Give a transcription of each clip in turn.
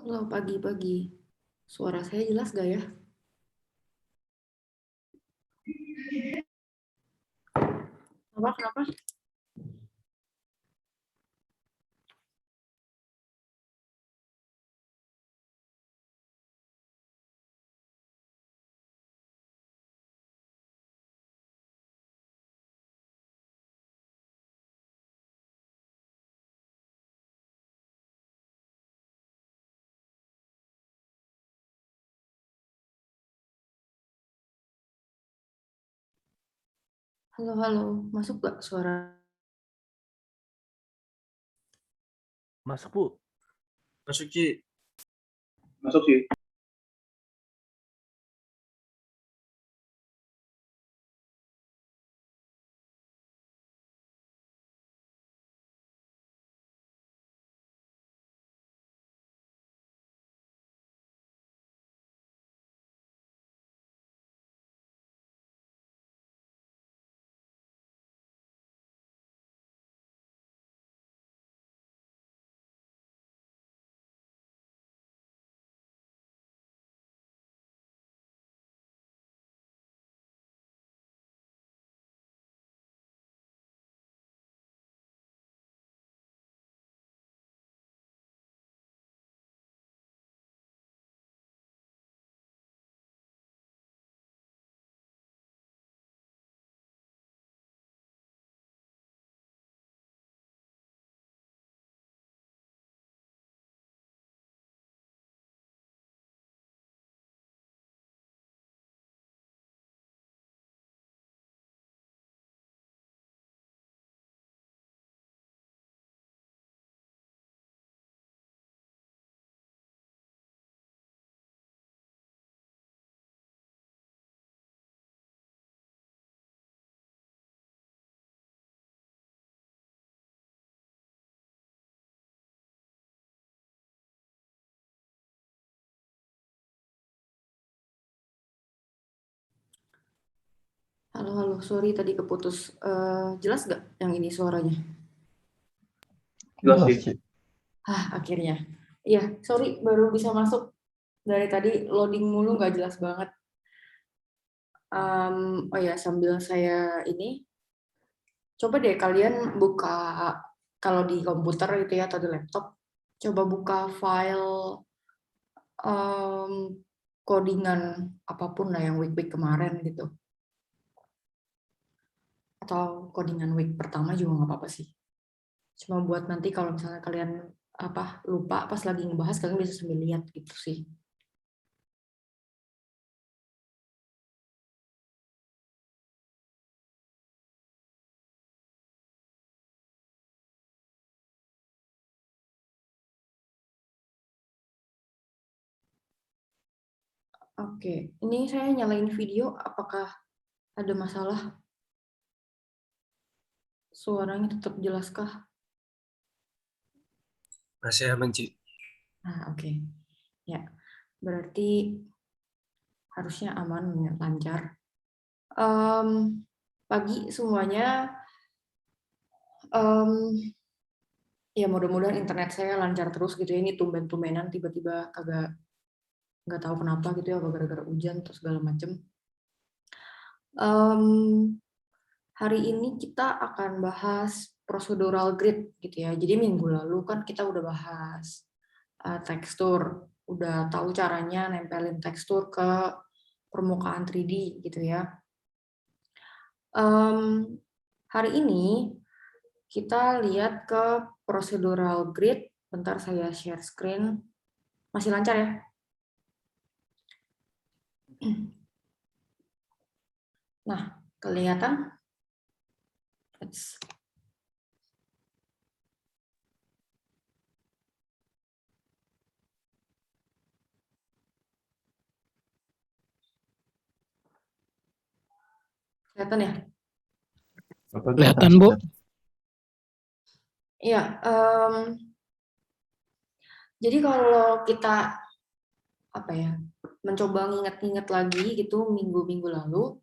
Halo, pagi-pagi. Suara saya jelas gak ya? Kenapa? Halo. Masuk gak suara? Masuk, Bu. Masuk, Ci. Masuk, Ci. Halo. Sorry tadi keputus. Jelas gak yang ini suaranya? Jelas, Ci. Akhirnya. Iya, sorry baru bisa masuk. Dari tadi loading mulu gak jelas banget. Oh ya, sambil saya ini, coba deh kalian buka, kalau di komputer gitu ya, atau di laptop, coba buka file codingan apapun lah yang week-week kemarin gitu. Atau codingan week pertama juga nggak apa-apa sih. Cuma buat nanti kalau misalnya kalian lupa pas lagi ngebahas, kalian bisa sambil lihat gitu sih. Oke, ini saya nyalain video, apakah ada masalah? Suaranya tetap jelaskah? Masih aman, Ci. Oke. Ya, berarti harusnya aman, lancar. Pagi semuanya, ya mudah-mudahan internet saya lancar terus gitu ya. Ini tumben-tumbenan tiba-tiba agak nggak tahu kenapa gitu ya, apa gara-gara hujan atau segala macem. Hari ini kita akan bahas procedural grid gitu ya. Jadi minggu lalu kan kita udah bahas tekstur, udah tahu caranya nempelin tekstur ke permukaan 3D gitu ya. Hari ini kita lihat ke procedural grid. Bentar saya share screen. Masih lancar ya? Nah, kelihatan? Kelihatan ya? Kelihatan, Bu. Iya. Jadi kalau kita mencoba nginget-nginget lagi gitu minggu-minggu lalu,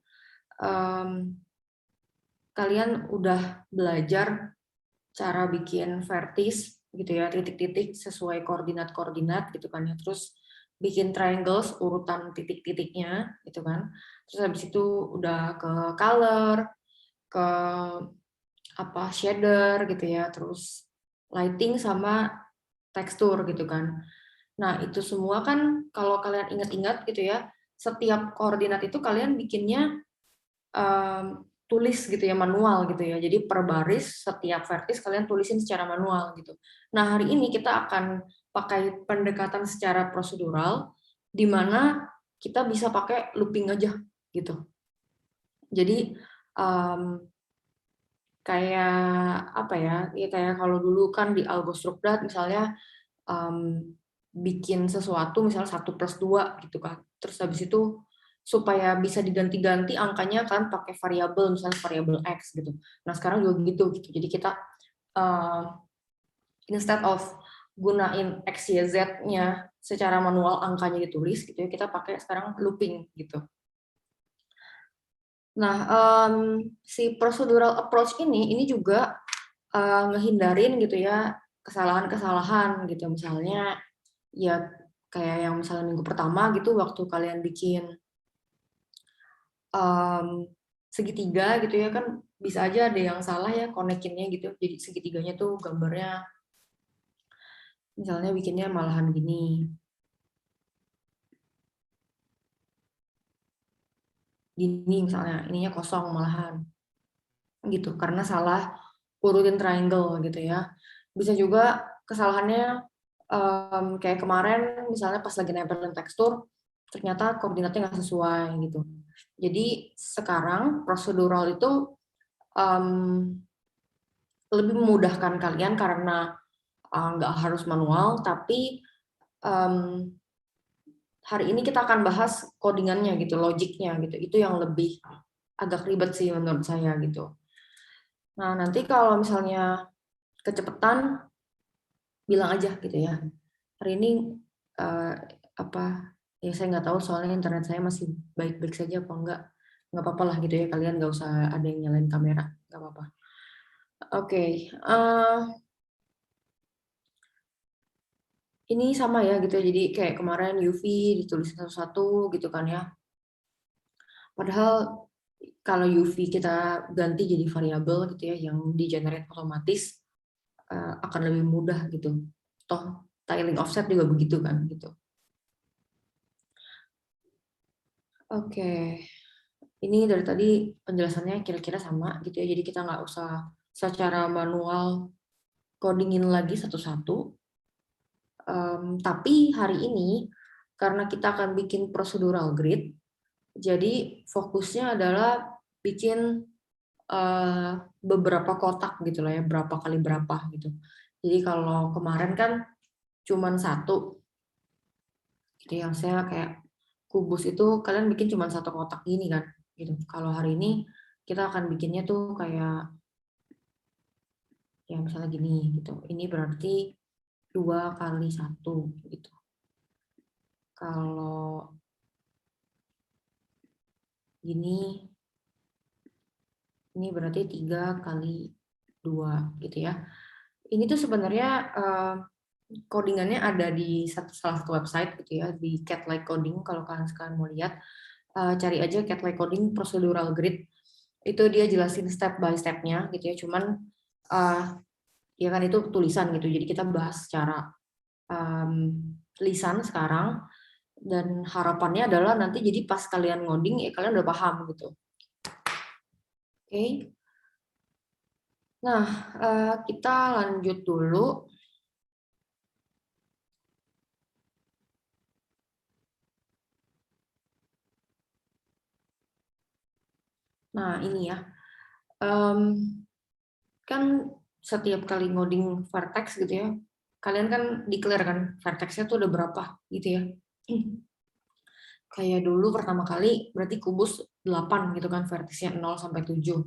kalian udah belajar cara bikin vertis gitu ya, titik-titik sesuai koordinat-koordinat gitu kan ya. Terus bikin triangles urutan titik-titiknya gitu kan. Terus habis itu udah ke color, ke apa shader gitu ya, terus lighting sama tekstur gitu kan. Nah, itu semua kan kalau kalian ingat-ingat gitu ya, setiap koordinat itu kalian bikinnya tulis gitu ya, manual gitu ya. Jadi per baris setiap vertis kalian tulisin secara manual gitu. Nah, hari ini kita akan pakai pendekatan secara prosedural di mana kita bisa pakai looping aja gitu. Jadi kayak apa ya? Ya kayak kalau dulu kan di AlgoStructDat misalnya bikin sesuatu misalnya 1+2 gitu kan. Terus habis itu supaya bisa diganti-ganti angkanya kan pakai variabel, misalnya variabel X gitu. Nah, sekarang juga gitu. Jadi kita instead of gunain X, Y, Z-nya secara manual angkanya ditulis gitu ya, kita pakai sekarang looping gitu. Nah, si procedural approach ini juga ngehindarin gitu ya kesalahan-kesalahan gitu. Misalnya ya kayak yang misalnya minggu pertama gitu waktu kalian bikin segitiga gitu ya kan bisa aja ada yang salah ya konekinnya gitu. Jadi segitiganya tuh gambarnya misalnya bikinnya malahan gini. Gini misalnya, ininya kosong malahan. Gitu, karena salah urutin triangle gitu ya. Bisa juga kesalahannya kayak kemarin misalnya pas lagi nempelin tekstur ternyata koordinatnya nggak sesuai gitu. Jadi sekarang prosedural itu lebih memudahkan kalian karena nggak harus manual, tapi hari ini kita akan bahas codingannya gitu, logiknya gitu. Itu yang lebih agak ribet sih menurut saya gitu. Nah, nanti kalau misalnya kecepatan bilang aja gitu ya. Hari ini apa ya saya nggak tahu soalnya internet saya masih baik-baik saja apa enggak. Nggak apa-apa lah gitu ya, kalian nggak usah ada yang nyalain kamera, nggak apa-apa. Oke, ini sama ya gitu ya, jadi kayak kemarin UV ditulis satu-satu gitu kan ya. Padahal kalau UV kita ganti jadi variabel gitu ya yang di generate otomatis akan lebih mudah gitu. Toh tiling offset juga begitu kan gitu. Oke, ini dari tadi penjelasannya kira-kira sama gitu ya. Jadi kita nggak usah secara manual codingin lagi satu-satu. Tapi hari ini karena kita akan bikin procedural grid, jadi fokusnya adalah bikin beberapa kotak gitu lah ya, berapa kali berapa gitu. Jadi kalau kemarin kan cuman satu, jadi yang saya kayak kubus itu kalian bikin cuma satu kotak gini kan, gitu. Kalau hari ini kita akan bikinnya tuh kayak ya misalnya gini gitu. Ini berarti 2 kali 1 gitu. Kalau gini, ini berarti 3 kali 2 gitu ya. Ini tuh sebenarnya codingannya ada di salah satu website gitu ya, di Cat-like Coding. Kalau kalian mau lihat, cari aja Cat-like Coding procedural grid. Itu dia jelasin step by step-nya gitu ya. Cuman ya kan itu tulisan gitu. Jadi kita bahas secara lisan sekarang, dan harapannya adalah nanti jadi pas kalian ngoding ya kalian udah paham gitu. Oke. Nah, kita lanjut dulu. Nah, ini ya. Kan setiap kali ngoding vertex gitu ya, kalian kan declare kan vertexnya tuh udah berapa gitu ya. Kayak dulu pertama kali berarti kubus 8 gitu kan, vertexnya 0 sampai 7.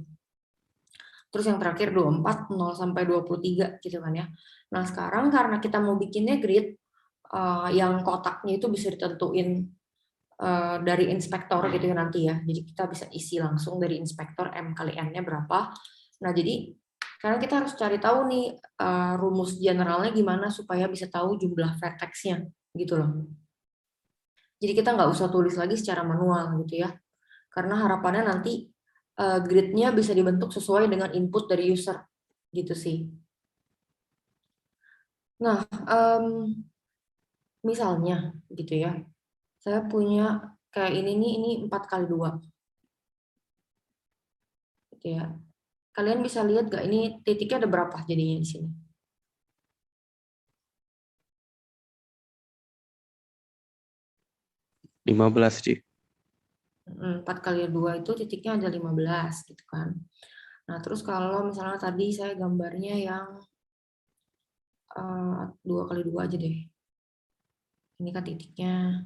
Terus yang terakhir 24, 0 sampai 23 gitu kan ya. Nah, sekarang karena kita mau bikinnya grid yang kotaknya itu bisa ditentuin dari inspektor gitu ya nanti ya. Jadi kita bisa isi langsung dari inspektor M kali N-nya berapa. Nah, jadi Karena kita harus cari tahu nih rumus generalnya gimana supaya bisa tahu jumlah vertexnya gitu loh. Jadi kita nggak usah tulis lagi secara manual gitu ya. Karena harapannya nanti grid-nya bisa dibentuk sesuai dengan input dari user gitu sih. Nah, misalnya gitu ya, saya punya kayak ini 4x2 gitu ya. Kalian bisa lihat gak ini titiknya ada berapa jadinya di sini? 15, Ci. 4x2 itu titiknya ada 15 gitu kan. Nah, terus kalau misalnya tadi saya gambarnya yang 2x2 aja deh. Ini kan titiknya.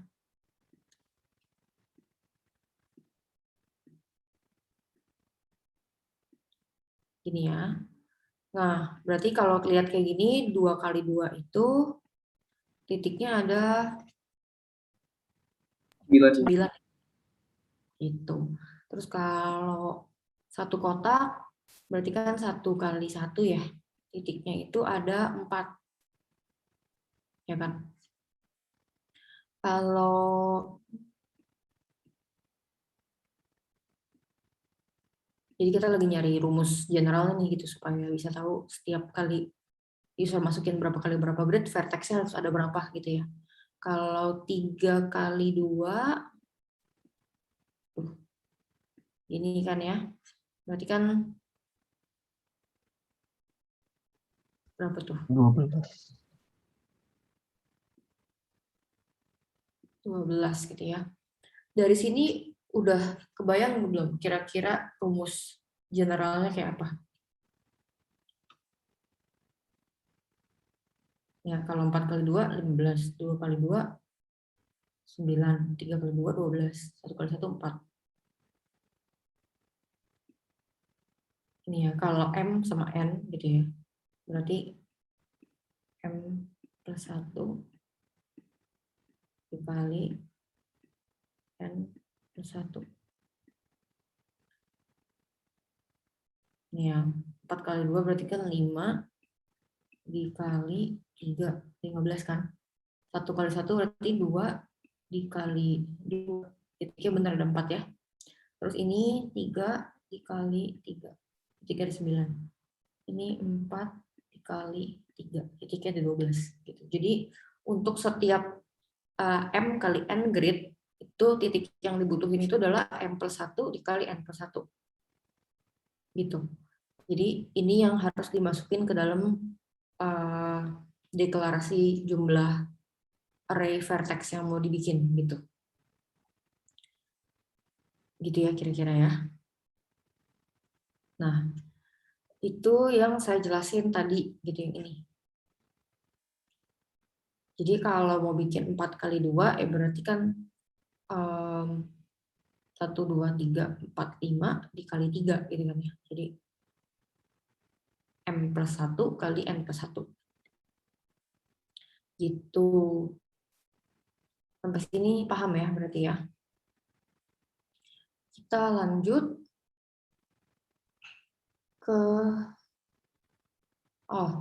Gini ya. Nah, berarti kalau lihat kayak gini, 2x2 itu titiknya ada 9. Itu. Terus kalau satu kotak, berarti kan 1x1 ya. Titiknya itu ada 4. Ya kan? Kalau jadi kita lagi nyari rumus generalnya nih gitu supaya bisa tahu setiap kali user masukin berapa kali berapa grid, vertexnya harus ada berapa gitu ya. Kalau 3x2 ini kan ya, berarti kan berapa tuh? 12 gitu ya. Dari sini udah kebayang belum kira-kira rumus generalnya kayak apa? Ya, kalau 4x2, 15. 2x2, 9. 3x2, 12. 1x1, 4. Ini ya, kalau M sama N gitu ya. Berarti M plus 1 dikali N plus 1. Ini ya, 4x2 berarti kan 5 dikali 3, 15 kan. 1x1 berarti 2 dikali 2. Titiknya benar ada 4 ya. Terus ini 3 dikali 3. Titiknya ada 9. Ini 4 dikali 3. Titiknya ada 12. Gitu. Jadi untuk setiap M kali N grid, itu titik yang dibutuhin itu adalah M plus 1 dikali N plus 1. Gitu. Jadi ini yang harus dimasukin ke dalam deklarasi jumlah array vertex yang mau dibikin gitu. Gitu ya kira-kira ya. Nah, itu yang saya jelasin tadi gitu yang ini. Jadi kalau mau bikin 4x2 berarti kan 1, 2, 3, 4, 5 dikali 3 gitu kan ya. Jadi M plus 1 kali N plus 1. Gitu. Sampai sini paham ya berarti ya. Kita lanjut ke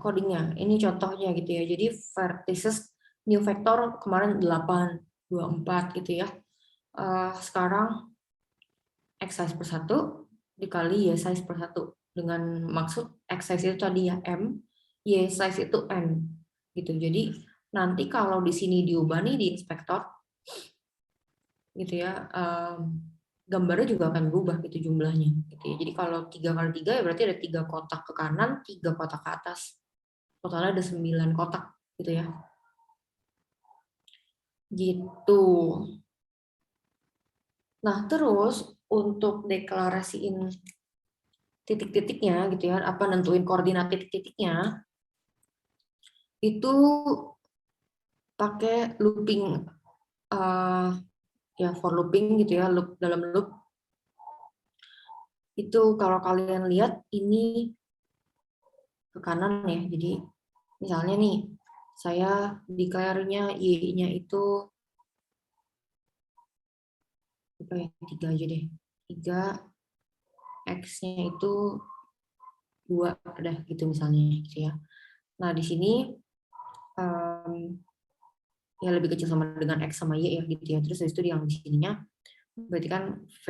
codingnya. Ini contohnya gitu ya. Jadi vertices new vector kemarin 8, 24 gitu ya. Sekarang X size per 1 dikali Y size per 1. Dengan maksud X size itu tadi ya M, Y size itu N. Gitu. Jadi nanti kalau di sini diubah nih di inspektor, gitu ya, gambarnya juga akan berubah gitu jumlahnya. Gitu ya. Jadi kalau 3x3 ya berarti ada 3 kotak ke kanan, 3 kotak ke atas. Totalnya ada 9 kotak gitu ya. Gitu. Nah, terus untuk deklarasiin titik-titiknya gitu ya, apa nentuin koordinat titik-titiknya, itu pakai looping, ya for looping gitu ya, loop dalam loop. Itu kalau kalian lihat ini ke kanan ya, jadi misalnya nih, saya declare-nya Y-nya itu apa ya, 3 aja deh. 3, X-nya itu 2 ada gitu misalnya gitu ya. Nah, di sini ya lebih kecil sama dengan X sama Y ya gitu ya. Terus dari itu yang di sininya berarti kan V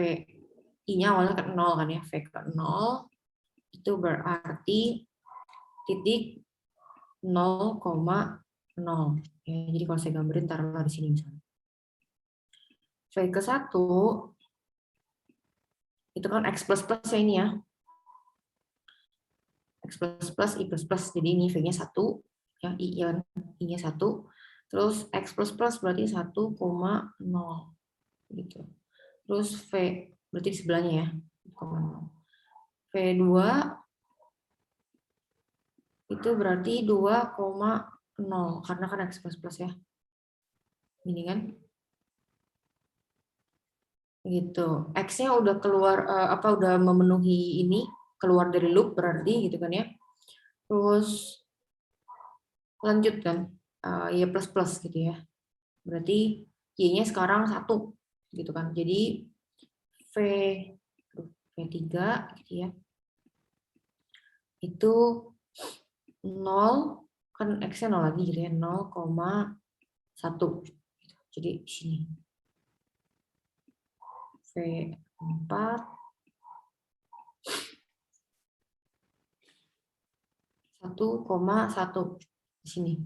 I-nya awalnya ke 0 kan ya. V ke 0 itu berarti titik 0,0. Ya, jadi kalau saya gambarin taruhlah di sini misalnya. V ke 1 itu kan X plus plus ya ini ya. X plus plus, I plus plus. Jadi ini V-nya 1, ya, I-nya 1. Terus X plus plus berarti 1,0 gitu. Terus V berarti di sebelahnya ya. 0,0. V2 itu berarti 2,0 karena kan X plus plus ya. Ini kan. Gitu. X-nya udah keluar udah memenuhi ini, keluar dari loop berarti gitu kan ya. Terus lanjut kan Y plus plus gitu ya. Berarti Y-nya sekarang 1 gitu kan. Jadi V3 gitu ya. Itu 0 kan X-nya 0 lagi gitu ya. 0,1. Jadi di sini. V4 1,1 di sini.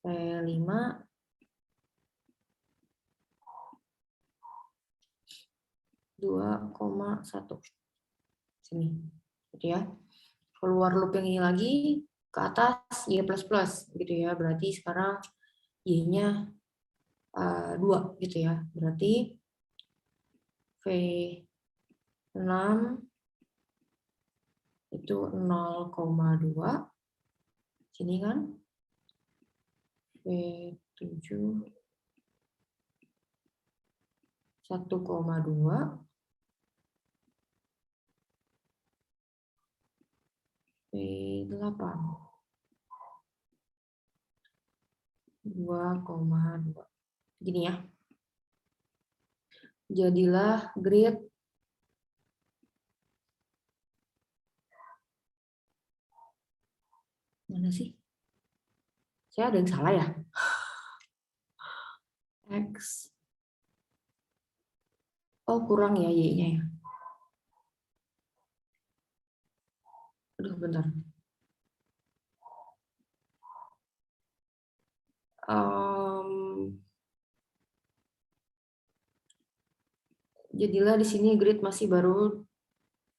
V5 2,1 sini gitu ya. Keluar loop yang ini lagi ke atas Y plus plus gitu ya. Berarti sekarang Y-nya 2 gitu ya. Berarti V6 itu 0,2 sini kan. V7 1,2. V8 2,2. Gini ya. Jadilah grid mana sih? Saya ada yang salah ya? X. Oh, kurang ya Y-nya ya. Aduh, bentar. Jadilah di sini grid masih baru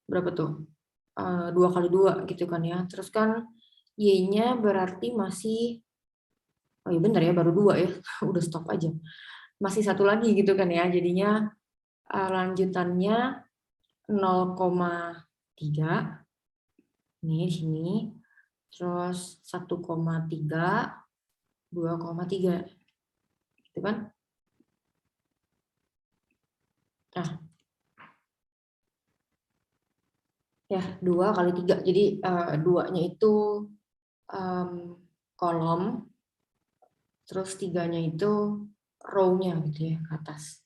berapa tuh? 2 kali 2 gitu kan ya. Terus kan Y-nya berarti masih, oh iya benar ya, baru 2 ya. Udah stop aja. Masih 1 lagi gitu kan ya. Jadinya lanjutannya 0,3. Nih di sini. Terus 1,3, 2,3. Gitu kan? Nah, ya 2 kali 3. Jadi 2-nya itu kolom, terus 3-nya itu row-nya gitu ya, ke atas.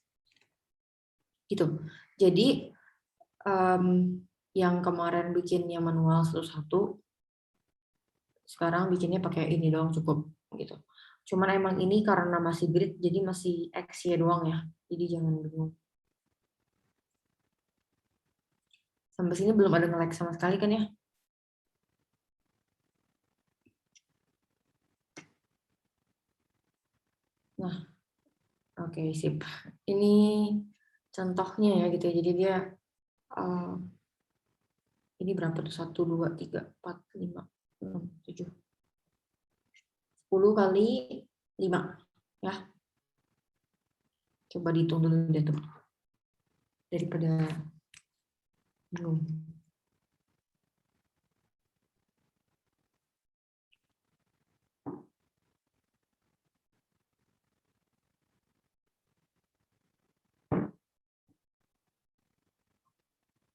Gitu. Jadi yang kemarin bikinnya manual satu-satu, sekarang bikinnya pakai ini doang cukup gitu. Cuman emang ini karena masih grid, jadi masih X ya doang ya. Jadi jangan bingung. Sampai sini belum ada nge-lag sama sekali kan ya? Nah, oke, sip. Ini contohnya ya gitu ya. Jadi dia ini berapa tuh? 1, 2, 3, 4, 5, 6, 7. 10 kali 5 ya. Coba dihitung dulu deh tuh. Daripada bingung.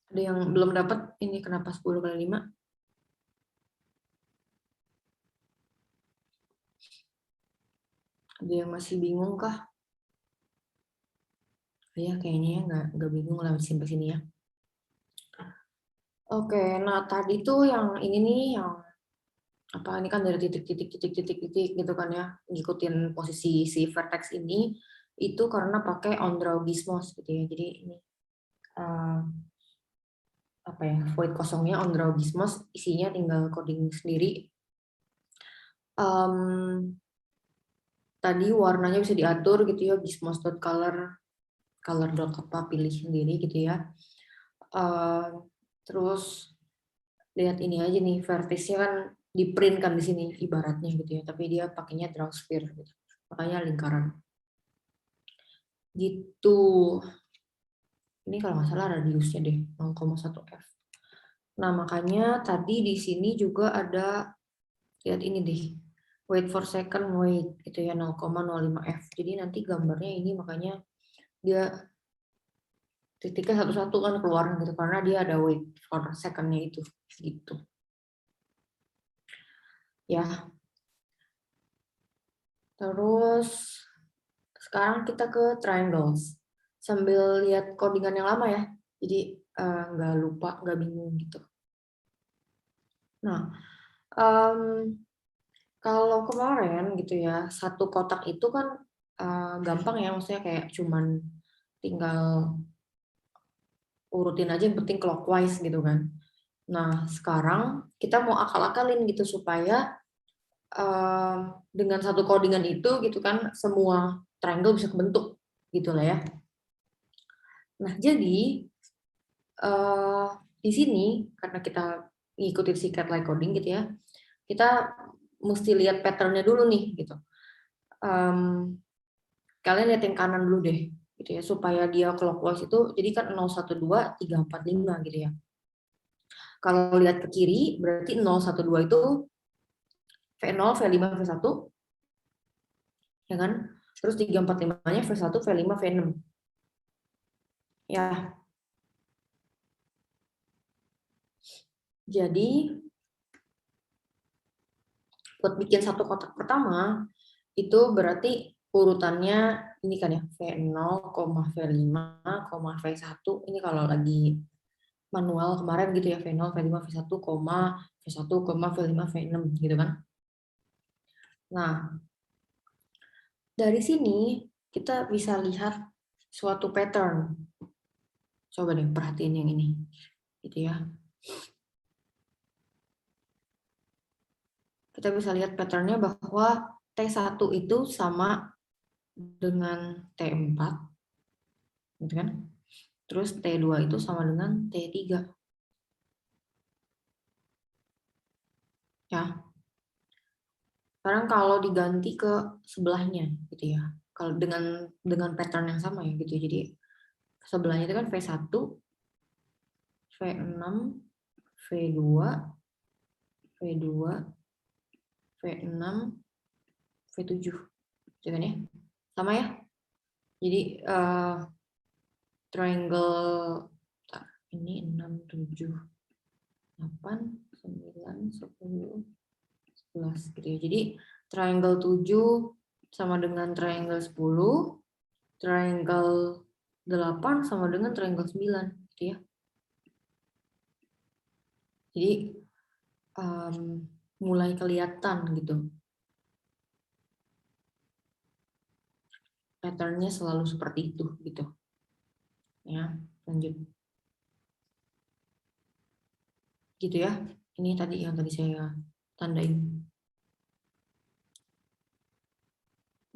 Ada yang belum dapat ini kenapa 10 kali 5? Ada yang masih bingung kah? Ya kayaknya nggak bingung lah sampai sini ya. Oke, nah tadi tuh yang ini nih, yang apa ini kan dari titik gitu kan ya, ngikutin posisi si vertex ini itu karena pakai ondraogismos gitu ya. Jadi ini eh, apa ya, void kosongnya ondraogismos, isinya tinggal coding sendiri. Tadi warnanya bisa diatur gitu ya, gizmos.color, color dot apa pilih sendiri gitu ya. Terus lihat ini aja nih, vertisnya kan di print kan di sini ibaratnya gitu ya, tapi dia pakainya draw sphere gitu. Makanya lingkaran gitu. Ini kalau nggak salah radiusnya deh 0,1 f. Nah makanya tadi di sini juga ada, lihat ini deh, wait for second wait gitu ya, 0,05 f. Jadi nanti gambarnya ini makanya dia titiknya satu-satu kan keluar gitu karena dia ada wait for second-nya itu gitu ya. Terus sekarang kita ke triangles sambil lihat codingan yang lama ya, jadi nggak lupa, nggak bingung gitu. Nah kalau kemarin gitu ya, satu kotak itu kan gampang ya, maksudnya kayak cuman tinggal urutin aja yang penting clockwise gitu kan. Nah sekarang kita mau akal-akalin gitu supaya dengan satu codingan itu gitu kan semua triangle bisa kebentuk gitu lah ya. Nah jadi di sini karena kita ngikutin si cat like coding gitu ya, kita mesti lihat patternnya dulu nih gitu. Kalian lihat yang kanan dulu deh gitu ya, supaya dia clockwise itu jadi kan 0, 1, 2, 3, 4, 5 gitu ya. Kalau lihat ke kiri berarti 0, 1, 2 itu V0, V5, V1 ya kan? Terus 3, 4, 5-nya V1, V5, V6. Ya. Jadi buat bikin satu kotak pertama itu berarti urutannya ini kan ya, V0, V5, V1. Ini kalau lagi manual kemarin gitu ya, V0, V5, V1, V1, V5, V6 gitu kan. Nah, dari sini kita bisa lihat suatu pattern. Coba deh perhatiin yang ini. Gitu ya. Kita bisa lihat patternnya bahwa T1 itu sama dengan T4. Gitu kan? Terus T2 itu sama dengan T3. Ya. Sekarang kalau diganti ke sebelahnya gitu ya. Kalau dengan pattern yang sama ya gitu. Jadi sebelahnya itu kan V1, V6, V2, V2, V6, V7. Gitu kan ya. Sama ya. Jadi triangle ini 6, 7, 8, 9, 10, 11 gitu ya. Jadi triangle 7 sama dengan triangle 10, triangle 8 sama dengan triangle 9 gitu ya. Jadi mulai kelihatan gitu. Patternnya selalu seperti itu gitu. Ya, lanjut. Gitu ya. Ini tadi yang tadi saya tandain.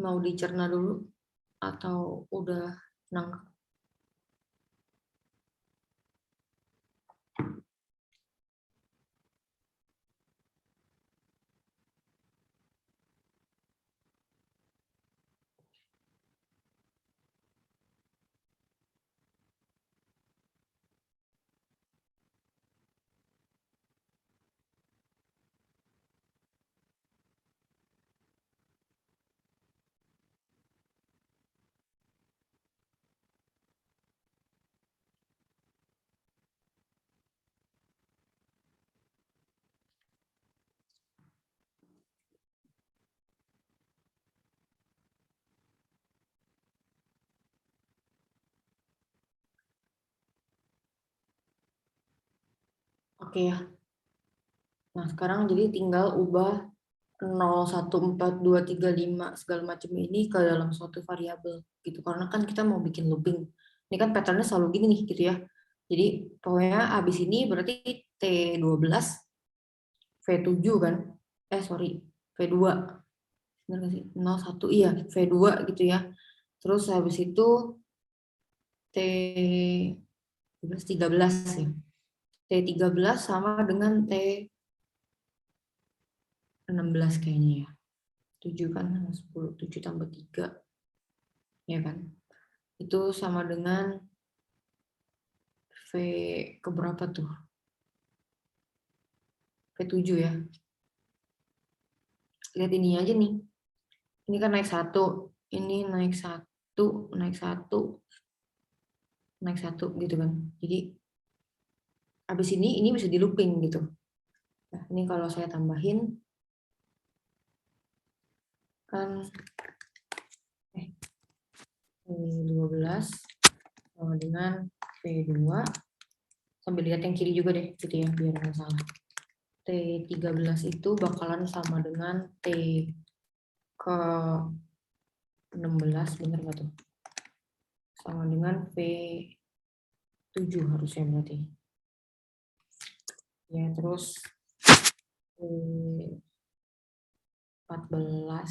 Mau dicerna dulu atau udah nangkep? Oke ya. Nah, sekarang jadi tinggal ubah 0, 1, 4, 2, 3, 5 segala macam ini ke dalam suatu variabel gitu. Karena kan kita mau bikin looping. Ini kan patternnya selalu gini nih gitu ya. Jadi pokoknya habis ini berarti T12 V7 kan. Sorry, V2. Benar nggak sih? 0, 1, iya, V2 gitu ya. Terus habis itu T13 ya. T13 sama dengan T16 kayaknya ya. 7 kan 10, 7 tambah 3. Ya kan? Itu sama dengan V keberapa tuh? V7 ya. Lihat ini aja nih. Ini kan naik 1. Ini naik 1, naik 1, naik 1 gitu kan. Jadi habis ini bisa di looping gitu. Nah, ini kalau saya tambahin kan 12 sama dengan V2 sambil lihat yang kiri juga deh gitu ya biar nggak salah. T13 itu bakalan sama dengan T ke 16, bener nggak tuh? Sama dengan V7 harusnya berarti. Ya, terus V14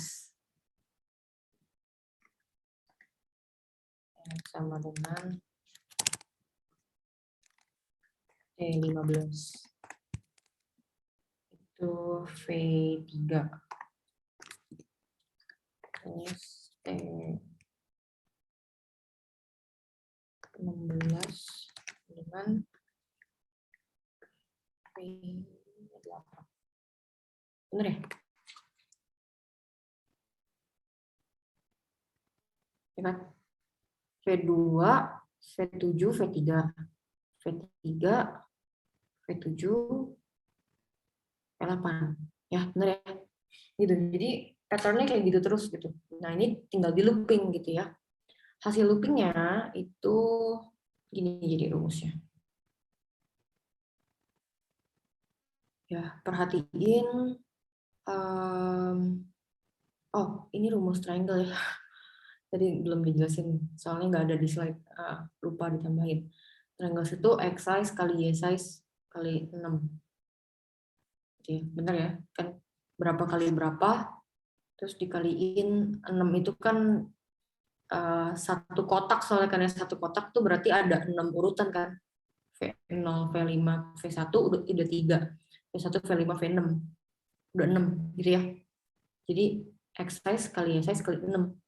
sama dengan T15. Itu V3. Terus T16 dengan V8. Bener ya? Ya kan? V2, V7, V3. V3, V7, V8. Ya, bener ya? Gitu. Jadi patternnya kayak gitu terus gitu. Nah, ini tinggal di looping gitu ya. Hasil loopingnya itu gini jadi rumusnya. Ya, perhatiin. Oh, ini rumus triangle ya. Tadi belum dijelasin, soalnya nggak ada di slide. Lupa ditambahin. Triangle itu X size kali Y size kali 6. Oke, benar ya? Kan berapa kali berapa, terus dikaliin 6 itu kan satu kotak, soalnya karena satu kotak tuh berarti ada 6 urutan kan. V0, V5, V1 udah 3. V1, V5, V6. Udah 6 gitu ya. Jadi X size kali Y size kali 6.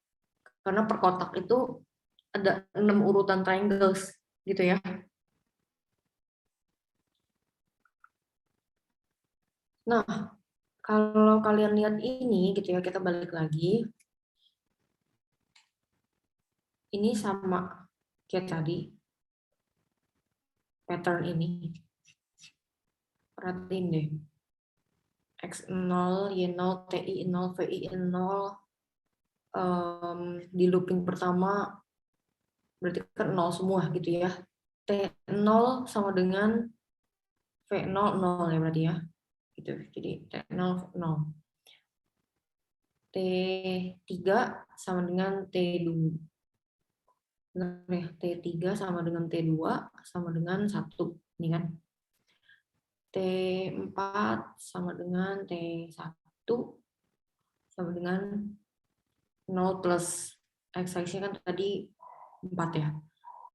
Karena per kotak itu ada 6 urutan triangles gitu ya. Nah, kalau kalian lihat ini gitu ya, kita balik lagi. Ini sama kayak tadi. Pattern ini. Perhatiin deh. X0, Y0, TI0, VI0. Di looping pertama berarti kan 0 semua gitu ya. T0 sama dengan V0, 0 ya berarti ya. Gitu. Jadi T0, 0. T3 sama dengan T2. Benar ya, T3 sama dengan T2 sama dengan 1. Ini kan. T4 sama dengan T1 sama dengan 0 plus X size-nya kan tadi 4 ya.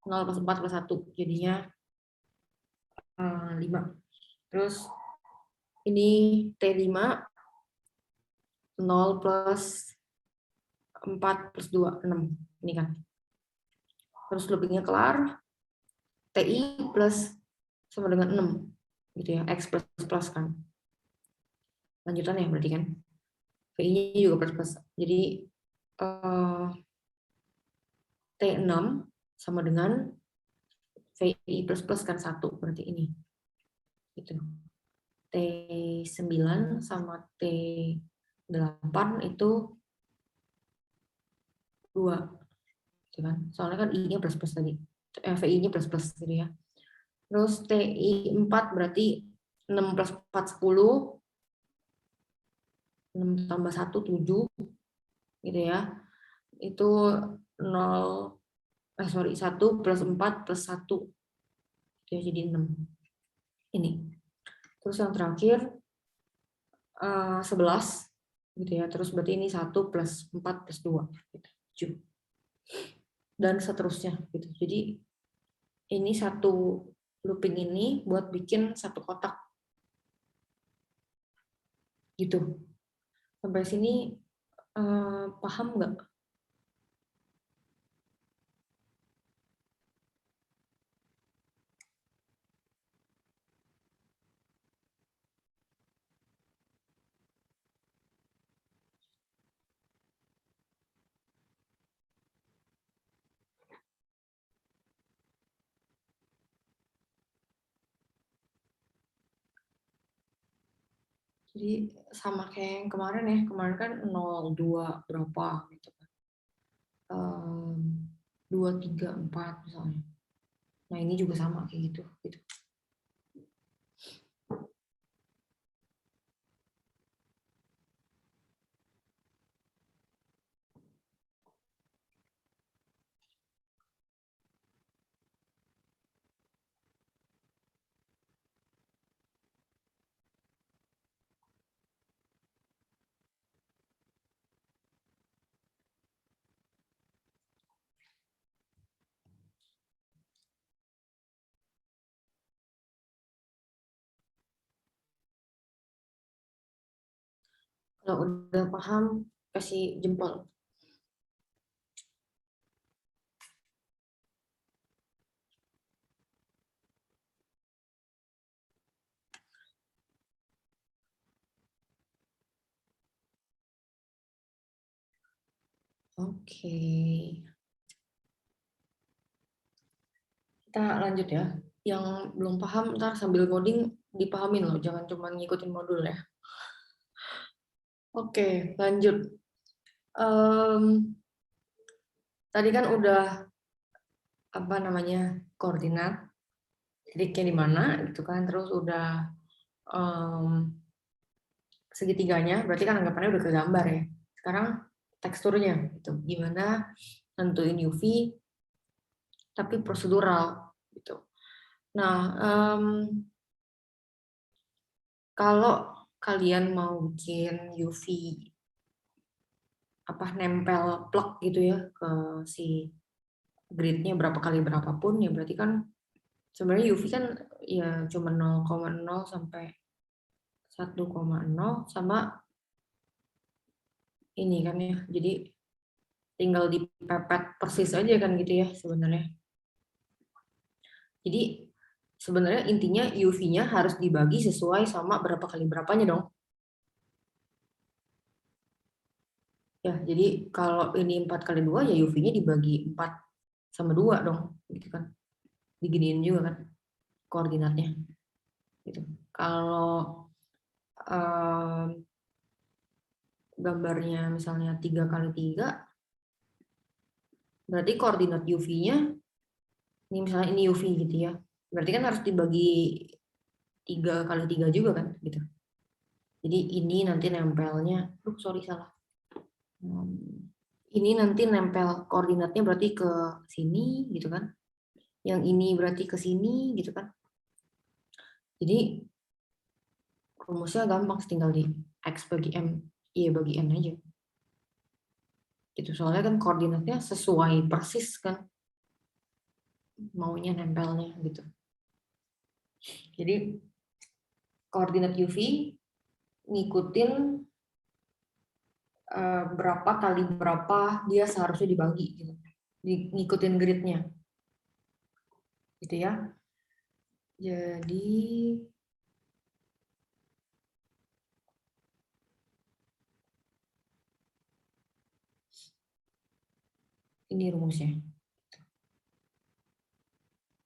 0 plus 4 plus 1 jadinya 5. Terus ini T5 0 plus 4 plus 2, 6. Ini kan. Terus loopingnya kelar. TI plus sama dengan 6. Gitu ya. X plus plus kan. Lanjutan ya berarti kan. VI-nya juga plus plus. Jadi T6 sama dengan VI plus plus kan 1 berarti ini. Gitu. T9 sama T8 itu 2. Gitu kan? Soalnya kan I-nya plus plus tadi. VI-nya plus plus gitu ya. Terus TI4 berarti 6 plus 4, 10. 6 tambah 1, 7. Gitu ya. Itu 1 plus 4 plus 1. Ya, jadi 6. Ini. Terus yang terakhir 11. Gitu ya. Terus berarti ini 1 plus 4 plus 2. Gitu. 7. Dan seterusnya. Gitu. Jadi ini satu looping ini buat bikin satu kotak. Gitu. Sampai sini paham nggak? Jadi sama kayak yang kemarin ya. Kemarin kan 0, 2 berapa gitu kan. 2, 3, 4 misalnya. Nah ini juga sama kayak gitu. Kalau udah paham, kasih jempol. Oke. Kita lanjut ya. Yang belum paham, ntar sambil coding dipahamin loh. Jangan cuma ngikutin modul ya. Oke, lanjut. Tadi kan udah koordinat titiknya di mana gitu kan, terus udah segitiganya, berarti kan anggapannya udah kegambar ya. Sekarang teksturnya gitu, gimana nentuin UV tapi prosedural gitu. Nah, kalau kalian mau bikin UV nempel plug gitu ya ke si gridnya berapa kali berapapun, ya berarti kan sebenarnya UV kan ya cuma 0,0 sampai 1,0 sama ini kan ya. Jadi tinggal dipepet persis aja kan gitu ya sebenarnya. Jadi sebenarnya intinya UV-nya harus dibagi sesuai sama berapa kali berapanya dong. Ya, jadi kalau ini 4 kali 2 ya UV-nya dibagi 4 sama 2 dong, gitu kan. Diginiin juga kan koordinatnya. Gitu. Kalau gambarnya misalnya 3 kali 3, berarti koordinat UV-nya ini misalnya ini UV gitu ya. Berarti kan harus dibagi 3 kali 3 juga kan gitu. Jadi ini nanti nempelnya, salah. Ini nanti nempel koordinatnya berarti ke sini gitu kan. Yang ini berarti ke sini gitu kan. Jadi rumusnya gampang, tinggal di X bagi M, Y bagi N aja. Gitu, soalnya kan koordinatnya sesuai persis kan maunya nempelnya gitu. Jadi koordinat UV ngikutin berapa kali berapa dia seharusnya dibagi gitu. Ngikutin gridnya. Gitu ya. Jadi ini rumusnya.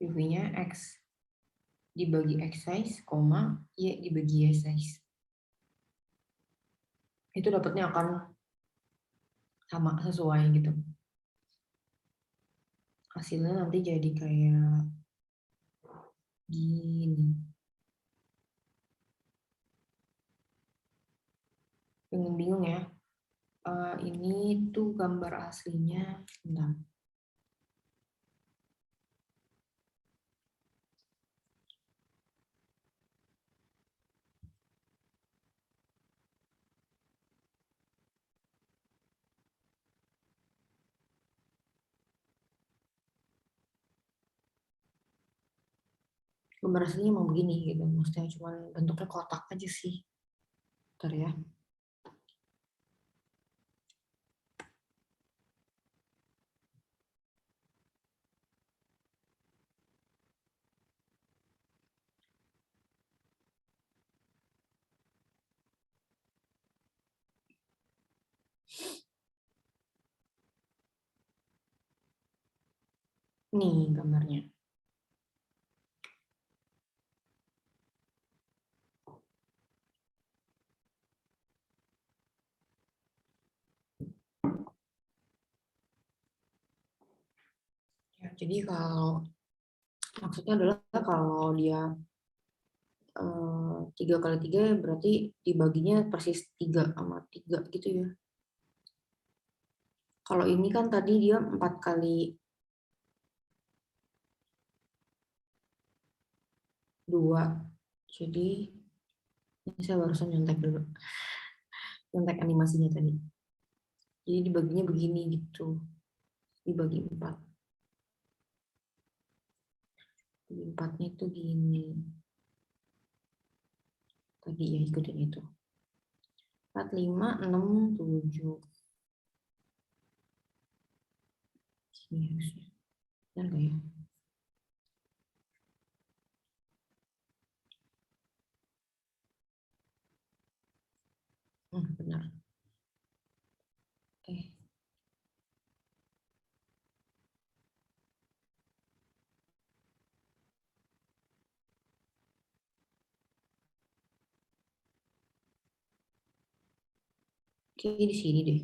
UV-nya X dibagi X size, Y dibagi Y size. Itu dapatnya akan sama, sesuai gitu. Hasilnya nanti jadi kayak gini. bingung-bingung ya. Ini tuh gambar aslinya. Bentar. Gambar aslinya mau begini gitu, maksudnya cuman bentuknya kotak aja sih. Bentar ya. Nih gambarnya. Ya, jadi kalau maksudnya adalah kalau dia 3 kali 3 berarti dibaginya persis 3/3 gitu ya. Kalau ini kan tadi dia 4x2, jadi ini saya barusan nyontek dulu, nyontek animasinya tadi. Jadi dibaginya begini gitu, dibagi 4. Bagi 4-nya itu gini. Tadi ya ikutin itu. 4, 5, 6, 7. Sini harusnya. Benar nggak ya? Benar. Oke, di sini deh.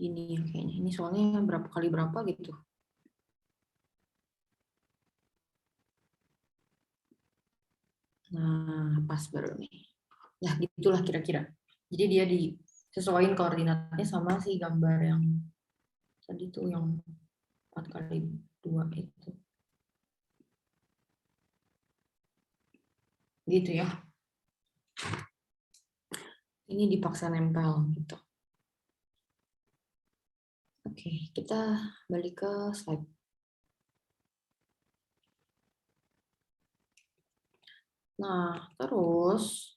Ini ya kayaknya. Ini soalnya berapa kali berapa gitu. Nah, pas baru nih. Nah, gitulah kira-kira. Jadi dia disesuaikan koordinatnya sama si gambar yang tadi tuh yang 4x2 itu. Gitu ya. Ini dipaksa nempel gitu. Oke, kita balik ke slide. Nah, terus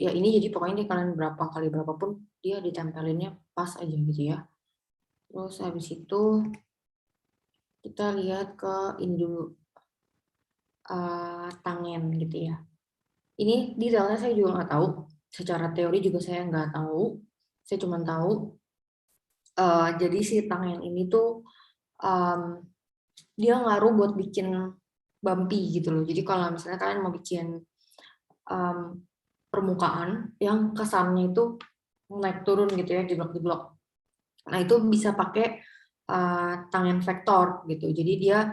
ya ini jadi pokoknya di kalian berapa kali berapapun dia ditempelinnya pas aja gitu ya. Terus habis itu kita lihat ke ini dulu, tangen gitu ya. Ini detailnya saya juga nggak tahu. Secara teori juga saya nggak tahu. Saya cuma tahu jadi si tangen ini tuh dia ngaruh buat bikin bumpy gitu loh. Jadi kalau misalnya kalian mau bikin permukaan yang kesannya itu naik turun gitu ya, jeblok-jeblok. Nah itu bisa pakai tangen vektor gitu. Jadi dia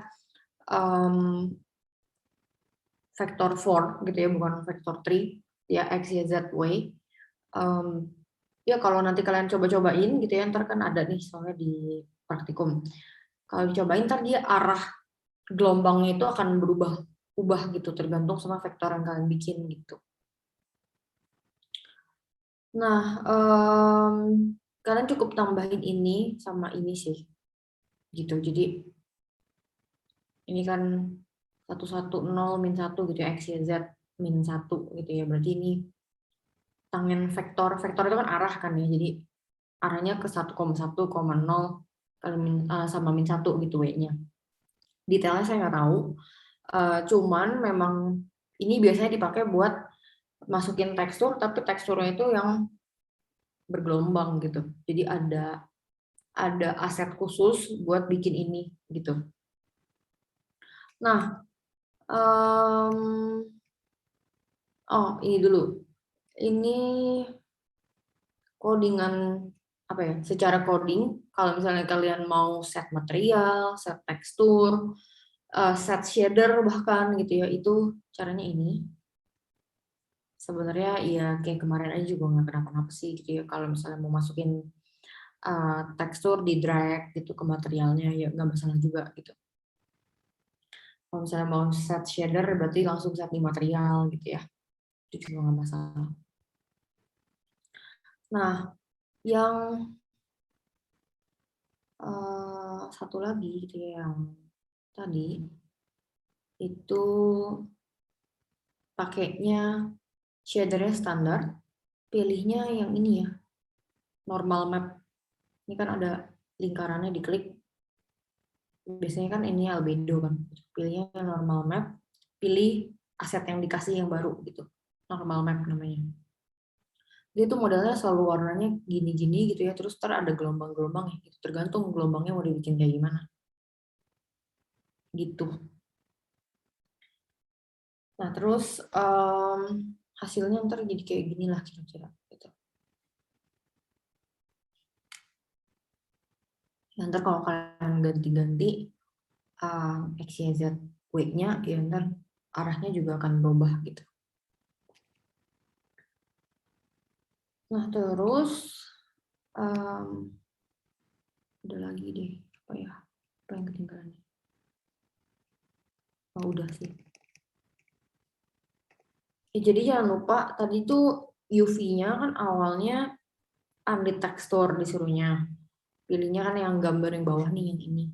vektor 4 gitu ya, bukan vektor 3 ya, x, y, z, y. Ya kalau nanti kalian coba-cobain gitu ya, ntar kan ada nih soalnya di praktikum. Kalau dicobain ntar dia arah gelombangnya itu akan berubah gitu tergantung sama vektor yang kalian bikin gitu. Nah, kalian cukup tambahin ini sama ini sih, gitu. Jadi ini kan 110 min 1 gitu ya, x, y, z min 1 gitu ya. Berarti ini tangen vektor itu kan arah kan ya. Jadi arahnya ke 1,1,0 kali sama min 1 gitu W-nya. Detailnya saya nggak tahu. Cuman memang ini biasanya dipakai buat masukin tekstur, tapi teksturnya itu yang bergelombang gitu. Jadi ada aset khusus buat bikin ini gitu. Nah, oh ini dulu. Ini codingan apa ya, secara coding, kalau misalnya kalian mau set material, set tekstur, set shader bahkan gitu ya, itu caranya ini. Sebenarnya ya kayak kemarin aja juga nggak kenapa-napa sih gitu ya, kalau misalnya mau masukin tekstur di drag gitu ke materialnya ya nggak masalah juga gitu. Kalau misalnya mau set shader berarti langsung set di material gitu ya, itu juga nggak masalah. Nah, yang satu lagi gitu ya, yang tadi itu pakainya shadernya standar, pilihnya yang ini ya, normal map. Ini kan ada lingkarannya, diklik. Biasanya kan ini albedo kan. Pilihnya normal map, pilih aset yang dikasih yang baru gitu. Normal map namanya. Dia tuh modelnya selalu warnanya gini-gini gitu ya, terus ntar ada gelombang-gelombang ya, gitu. Tergantung gelombangnya mau dibikin kayak gimana. Gitu. Nah terus hasilnya ntar jadi kayak gini lah kira-kira. Gitu. Ya, ntar kalau kalian ganti-ganti X, Y, Z, W-nya, ya ntar arahnya juga akan berubah gitu. Nah terus udah lagi deh, apa ya, apa yang ketinggalan? Oh udah sih. Ya, jadi jangan lupa tadi tuh UV-nya kan awalnya ambil tekstur disuruhnya. Pilihnya kan yang gambar yang bawah nih, yang ini.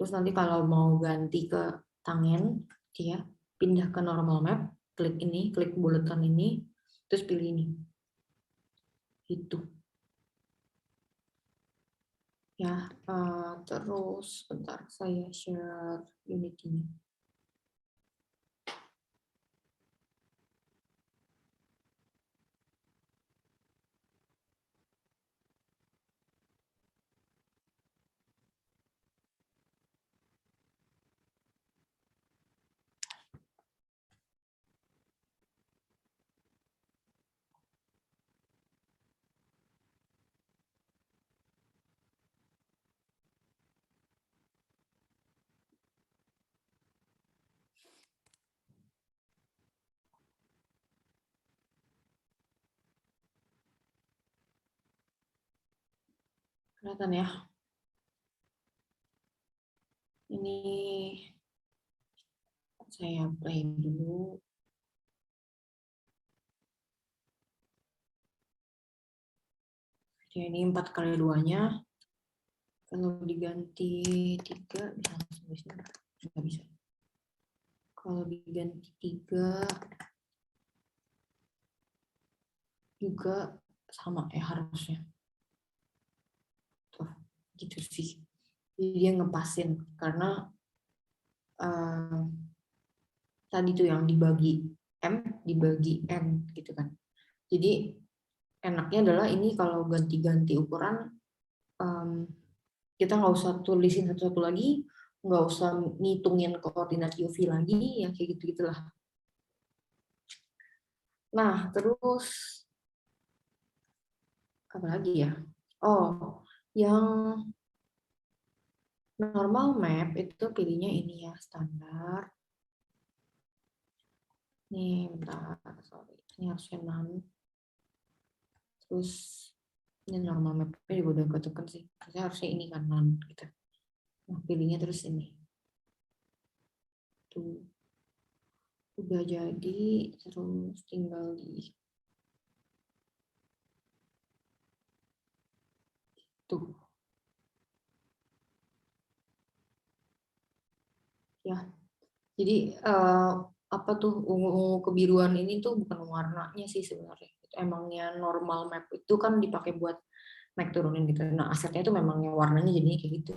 Terus nanti kalau mau ganti ke tangen, ya pindah ke normal map, klik ini, klik buletan ini, terus pilih ini. Gitu. Ya, terus bentar saya share Unity-nya. Kelihatan ya? Ini saya play dulu. Ya, ini 4x2-nya. Kalau diganti 3 bisa langsung di sini. Nggak bisa. Kalau diganti 3 juga sama ya harusnya. Tuh, gitu sih. Jadi dia ngepasin karena tadi tuh yang dibagi M dibagi N gitu kan. Jadi enaknya adalah ini kalau ganti-ganti ukuran kita nggak usah tulisin satu-satu lagi, nggak usah ngitungin koordinat UV lagi, ya kayak gitu-gitulah. Nah, terus apa lagi ya? Oh, yang normal map itu pilihnya ini ya, standar. Nih, bentar, sorry. Ini harusnya none. Terus ini normal mapnya juga udah ketukan sih. Harusnya ini kan none gitu. Nah, pilihnya terus ini. Tuh. Udah jadi, terus tinggal di tuh. Ya. Jadi apa tuh ungu-ungu kebiruan ini tuh bukan warnanya sih sebenarnya. Emangnya normal map itu kan dipakai buat naik turunin gitu. Nah asetnya itu memangnya warnanya jadinya kayak gitu.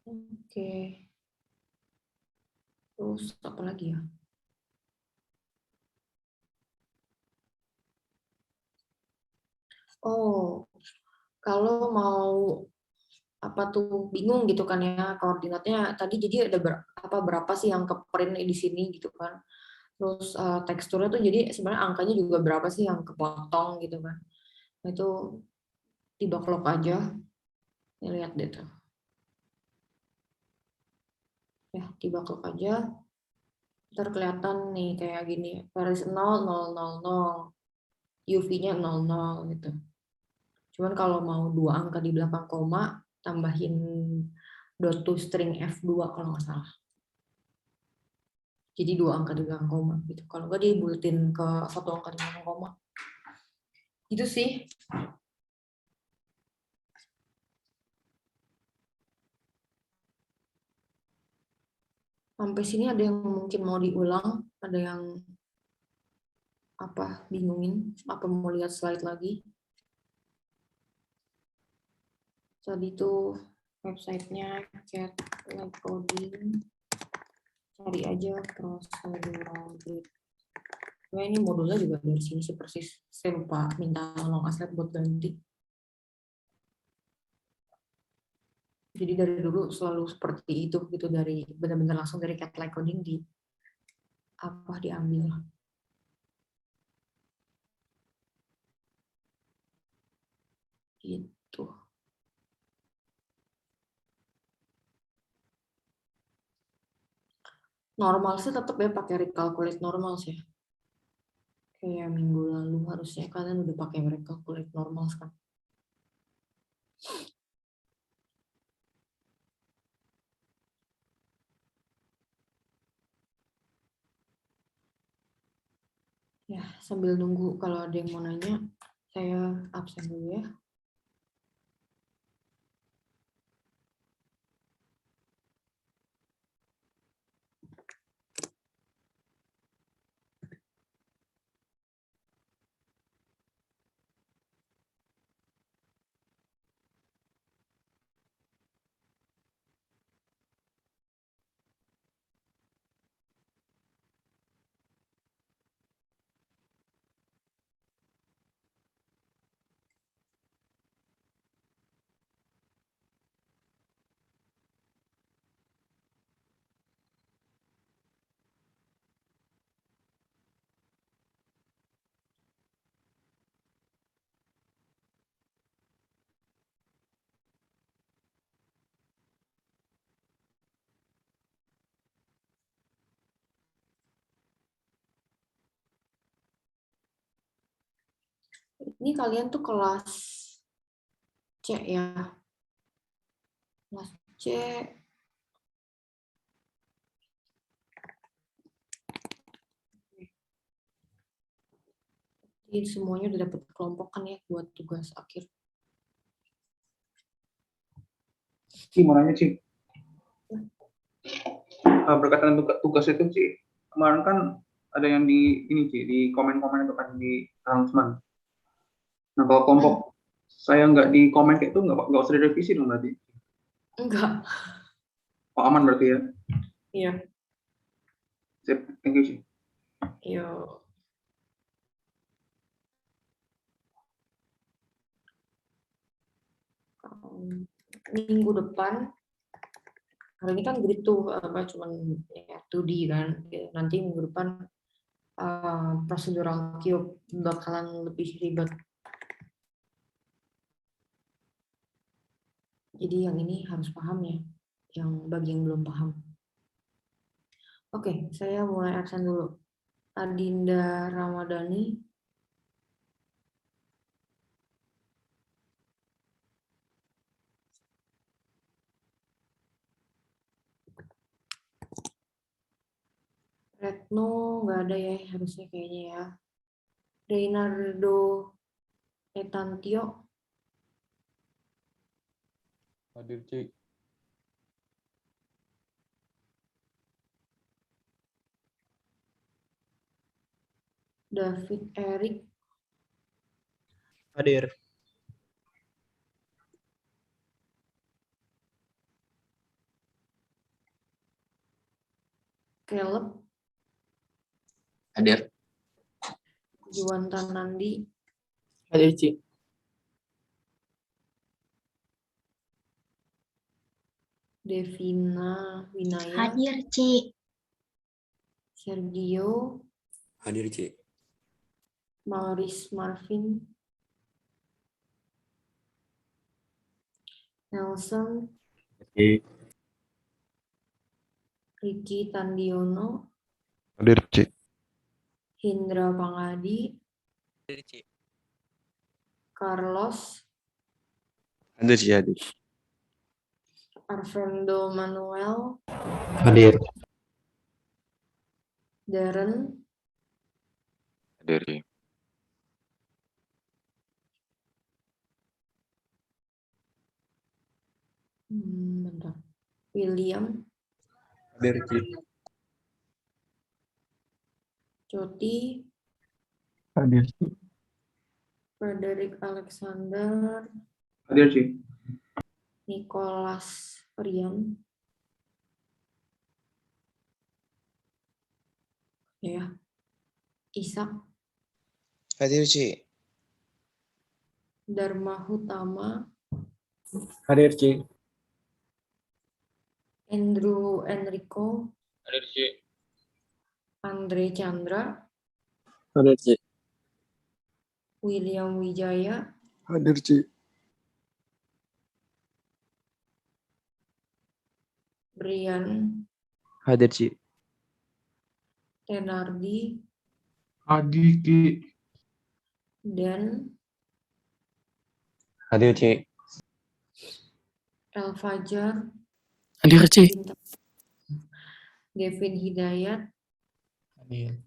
Oke. Terus apa lagi ya? Oh, kalau mau apa tuh bingung gitu kan ya koordinatnya tadi, jadi ada berapa sih yang ke print di sini gitu kan. Terus teksturnya tuh jadi sebenarnya angkanya juga berapa sih yang kepotong gitu kan. Nah, itu dibacklog aja. Ini lihat deh tuh. Ya, dibacklog aja. Ntar kelihatan nih kayak gini. Baris 0, 0, 0, 0. UV-nya 0, 0 gitu. Cuman kalau mau dua angka di belakang koma, tambahin dot to string F2 kalau nggak salah. Jadi dua angka di belakang koma gitu. Kalau nggak dibuletin ke satu angka di belakang koma. Itu sih. Sampai sini ada yang mungkin mau diulang, ada yang apa bingungin, apa mau lihat slide lagi. Tadi tuh websitenya Cat Lab Coding, cari aja procedural grid. Nah, ini modulnya juga dari sini sih persis. Saya lupa minta tolong Aslet buat ganti. Jadi dari dulu selalu seperti itu gitu, dari benar-benar langsung dari Cat Lab Coding di apa diambil. Gitu. Normal sih tetap ya pakai recalculate normal sih. Kayak minggu lalu harusnya kalian udah pakai recalculate normal kan. Ya, sambil nunggu kalau ada yang mau nanya, saya absen dulu ya. Ini kalian tuh kelas C ya. Kelas C. Jadi semuanya udah dapat kelompok kan ya buat tugas akhir. Ci, mau nanya, Ci. Berkaitan tugas itu, Ci. Kemarin kan ada yang di ini, Ci, di komen-komen itu kan di announcement. Nah, kalau kelompok saya nggak di komen kayak itu, nggak usah direvisi dong berarti. Enggak. Oh, aman berarti ya. Iya. Sip, thank you, Ci. Yo. Minggu depan, hari ini kan grid tuh apa cuman ya, 2D kan. Nanti minggu depan procedural cube bakalan lebih ribet. Jadi yang ini harus paham ya, yang bagi yang belum paham. Oke, saya mulai absen dulu. Adinda Ramadhani. Retno nggak ada ya, harusnya kayaknya ya. Reynardo Etantio. Hadir, Ci. David Eric. Hadir. Caleb. Hadir. Juwanta Nandi. Hadir, Ci. Devina Winaya. Hadir, Ci. Sergio, Hadir, Ci. Maurice Marvin, Nelson, Ricky Tandiono, Hadir, Ci. Hindra Pangadi, Hadir, Ci. Carlos, Hadir, Ci. Hadir. Arvendo Manuel, Hadir. Darren, Hadir, Ci. bentar. William, Hadir, Ci. Joti, Hadir. Frederick Alexander, Hadir Ci. Nicholas Rian, ya, Ishak, Hadir, Ci. Dharma Hutama, Hadir, Ci. Andrew Enrico, Hadir, Ci. Andre Chandra, Hadir, Ci. William Wijaya, Hadir, Ci. Brian Hadir, Ci. Tenardi, Hadir, Ci. dan Hadir, Ci. El Fajar, Hadir, Ci. Gavin Hidayat, Hadir.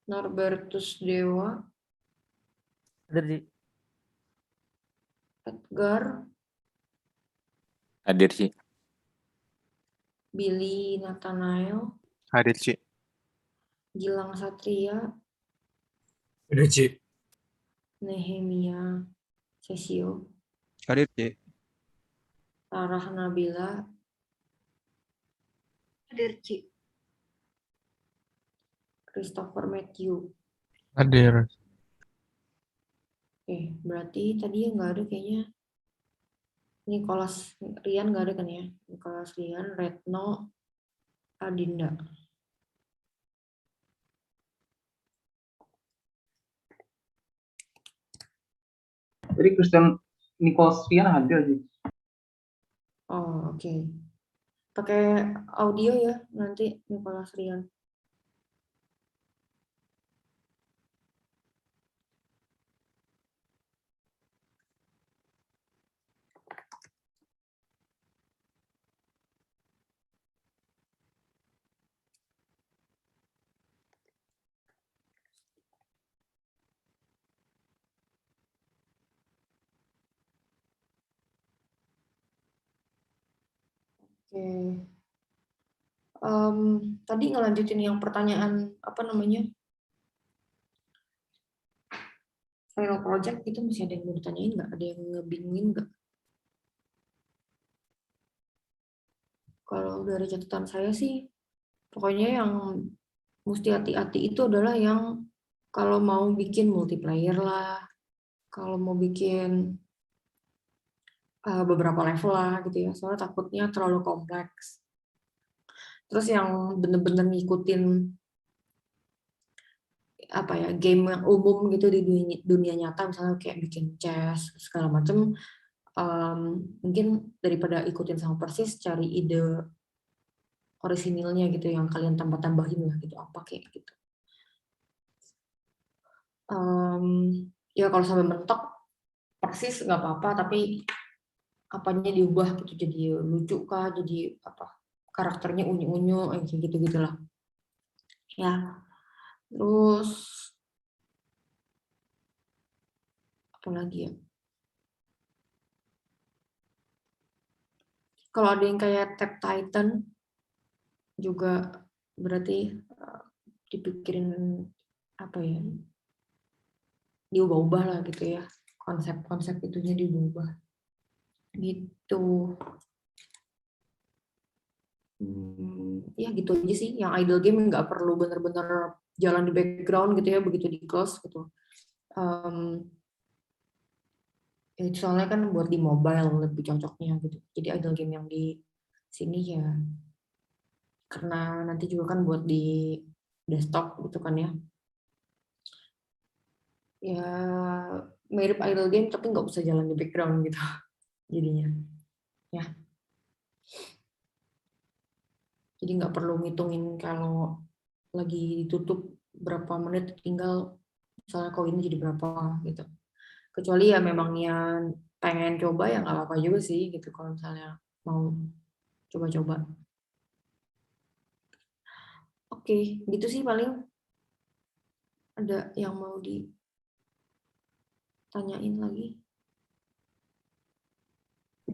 Norbertus Dewa, Hadir, Ci. Edgar, Hadir, Ci. Billy Nathanael, Hadir, Ci. Gilang Satria, Hadir, Ci. Nehemia Sesio, Hadir, Ci. Sarah Nabila, Hadirci, Christopher Matthew. Hadir. Oke, berarti tadi yang nggak ada kayaknya Nicholas Rian nggak ada kan ya? Nicholas Rian, Retno, Adinda. Jadi Christian Nicholas Rian hadir sih. Oh, oke. Pakai audio ya nanti Nicholas Rian. Oke. Tadi ngelanjutin yang pertanyaan apa namanya final project itu masih ada yang mau ditanyain nggak? Ada yang ngebingungin nggak? Kalau dari catatan saya sih, pokoknya yang mesti hati-hati itu adalah yang kalau mau bikin multiplayer lah, kalau mau bikin beberapa level lah gitu ya, soalnya takutnya terlalu kompleks. Terus yang bener-bener ngikutin apa ya game yang umum gitu di dunia nyata, misalnya kayak bikin chess segala macam, mungkin daripada ikutin sama persis, cari ide orisinilnya gitu yang kalian tambah-tambahin lah gitu, apa kayak gitu. Ya kalau sampai mentok persis nggak apa-apa, tapi apanya diubah gitu jadi lucu kah, jadi apa karakternya unyu-unyu kayak gitu gitulah ya. Terus apa lagi ya, kalau ada yang kayak Tap Titan juga berarti dipikirin apa ya, diubah-ubah lah gitu ya, konsep-konsep itunya diubah gitu. Ya gitu aja sih, yang idle game nggak perlu bener-bener jalan di background gitu ya, begitu di close gitu. Itu soalnya kan buat di mobile lebih cocoknya gitu, jadi idle game yang di sini ya karena nanti juga kan buat di desktop gitu kan ya. Ya mirip idle game tapi nggak usah jalan di background gitu jadinya. Ya. Jadi nggak perlu ngitungin kalau lagi ditutup berapa menit tinggal misalnya koinnya jadi berapa gitu. Kecuali ya memang yang pengen coba ya nggak apa-apa juga sih gitu kalau misalnya mau coba-coba. Oke, gitu sih paling. Ada yang mau ditanyain lagi?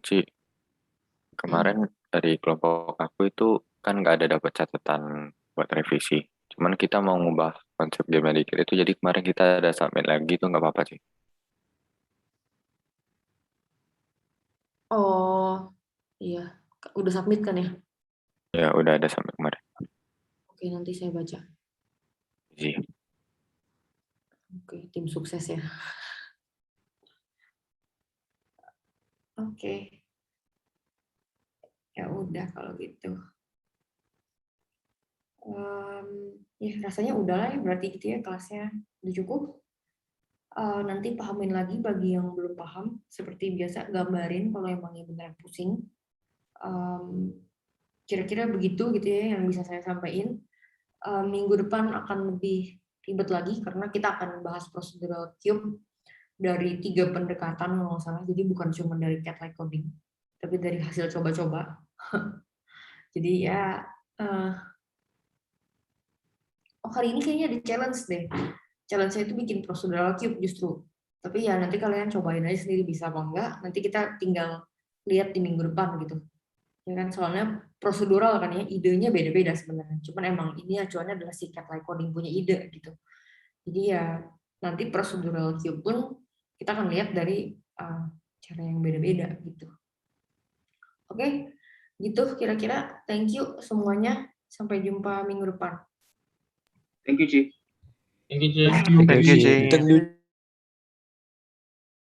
Ci, kemarin dari kelompok aku itu kan nggak ada dapat catatan buat revisi. Cuman kita mau ngubah konsep game dikit itu, jadi kemarin kita ada submit lagi tuh nggak apa-apa sih. Oh, iya. Udah submit kan ya? Ya udah ada submit kemarin. Oke, nanti saya baca. Iya. Oke, tim sukses ya. Oke. Ya udah kalau gitu. Ya rasanya udahlah ya berarti gitu ya kelasnya udah cukup. Nanti pahamin lagi bagi yang belum paham. Seperti biasa gambarin kalau emangnya beneran pusing. Kira-kira begitu gitu ya yang bisa saya sampaikan. Minggu depan akan lebih ribet lagi karena kita akan bahas procedural cube dari 3 pendekatan kalau nggak salah. Jadi bukan cuma dari cat-like coding, tapi dari hasil coba-coba. Jadi ya, hari ini kayaknya ada challenge deh. Challenge saya itu bikin procedural cube justru. Tapi ya nanti kalian cobain aja sendiri bisa apa enggak. Nanti kita tinggal lihat di minggu depan gitu. Ya kan soalnya prosedural kan ya, idenya beda-beda sebenarnya. Cuman emang ini acuannya adalah si cat-like coding punya ide gitu. Jadi ya nanti procedural cube pun kita akan lihat dari cara yang beda-beda gitu. Oke, gitu kira-kira. Thank you semuanya. Sampai jumpa minggu depan. Thank you, Ci. Thank you, Ci. Thank you, Ci. Thank you.